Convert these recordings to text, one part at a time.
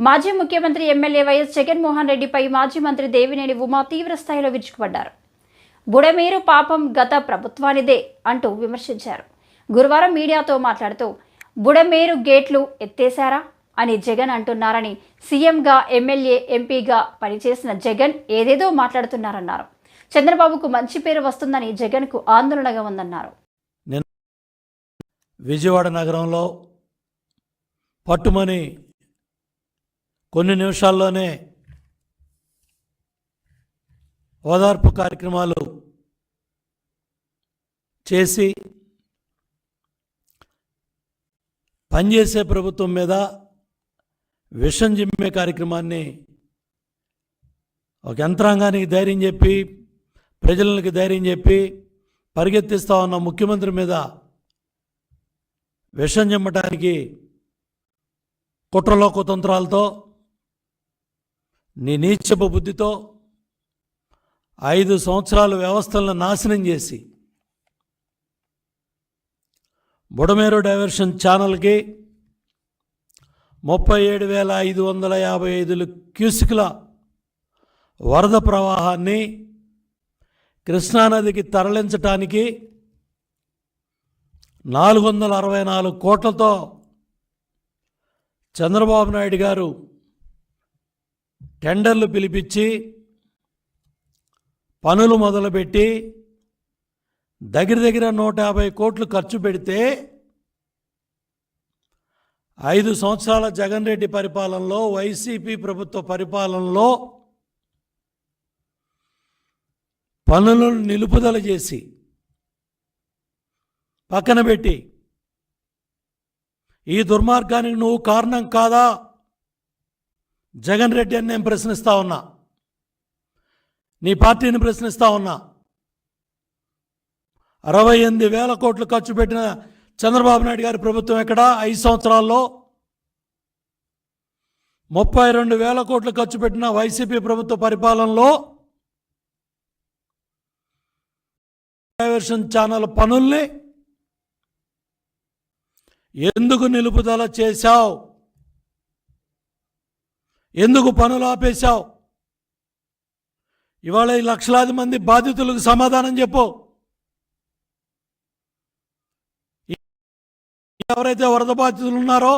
మాజీ ముఖ్యమంత్రి MLA YS Jaganmohan రెడ్డిపై మాజీ మంత్రి దేవినేని ఉమా తీవ్ర స్థాయిలో విరుచుకుపడ్డారు. బుడమేరు పాపం గత ప్రభుత్వానిదే అంటూ విమర్శించారు. గురువారం మీడియాతో మాట్లాడుతూ బుడమేరు గేట్లు ఎత్తేశారా అని జగన్ అంటున్నారని, సీఎంగా ఎమ్మెల్యే ఎంపీగా పనిచేసిన జగన్ ఏదేదో మాట్లాడుతున్నారన్నారు. చంద్రబాబుకు మంచి పేరు వస్తుందని జగన్కు ఆందోళనగా ఉందన్నారు. విజయవాడ నగరంలో పట్టుమని కొన్ని నిమిషాల్లోనే ఓదార్పు కార్యక్రమాలు చేసి పనిచేసే ప్రభుత్వం మీద విషం జిమ్మే కార్యక్రమాన్ని ఒక యంత్రాంగానికి ధైర్యం చెప్పి, ప్రజలకి ధైర్యం చెప్పి పరిగెత్తిస్తూ ఉన్న ముఖ్యమంత్రి మీద విషం జిమ్మటానికి కుట్రలో కుతంత్రాలతో, నీ నీచపు బుద్ధితో 5 సంవత్సరాలు వ్యవస్థలను నాశనం చేసి బుడమేరు డైవర్షన్ ఛానల్కి 37,555 క్యూసిక్ల వరద ప్రవాహాన్ని కృష్ణానదికి తరలించటానికి 464 కోట్లతో చంద్రబాబు నాయుడు గారు టెండర్లు పిలిపించి పనులు మొదలుపెట్టి దగ్గర 150 కోట్లు ఖర్చు పెడితే 5 సంవత్సరాల జగన్ రెడ్డి పరిపాలనలో, వైసీపీ ప్రభుత్వ పరిపాలనలో పనులను నిలుపుదల చేసి పక్కన పెట్టి, ఈ దుర్మార్గానికి నువ్వు కారణం కాదా జగన్ రెడ్డి అని నేను ప్రశ్నిస్తా ఉన్నా, నీ పార్టీని ప్రశ్నిస్తా ఉన్నా. 68,000 కోట్లు ఖర్చు పెట్టిన చంద్రబాబు నాయుడు గారి ప్రభుత్వం ఎక్కడ? 5 సంవత్సరాల్లో 32,000 కోట్లు ఖర్చు పెట్టిన వైసీపీ ప్రభుత్వ పరిపాలనలో డైవర్షన్ ఛానల్ పనుల్ని ఎందుకు నిలుపుదల చేశావు? ఎందుకు పనులు ఆపేశావు? ఇవాళ ఈ లక్షలాది మంది బాధితులకు సమాధానం చెప్పు. ఎవరైతే వరద బాధితులు ఉన్నారో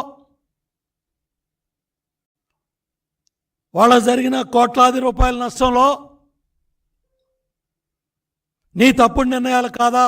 వాళ్ళకు జరిగిన కోట్లాది రూపాయల నష్టంలో నీ తప్పుడు నిర్ణయాలు కాదా?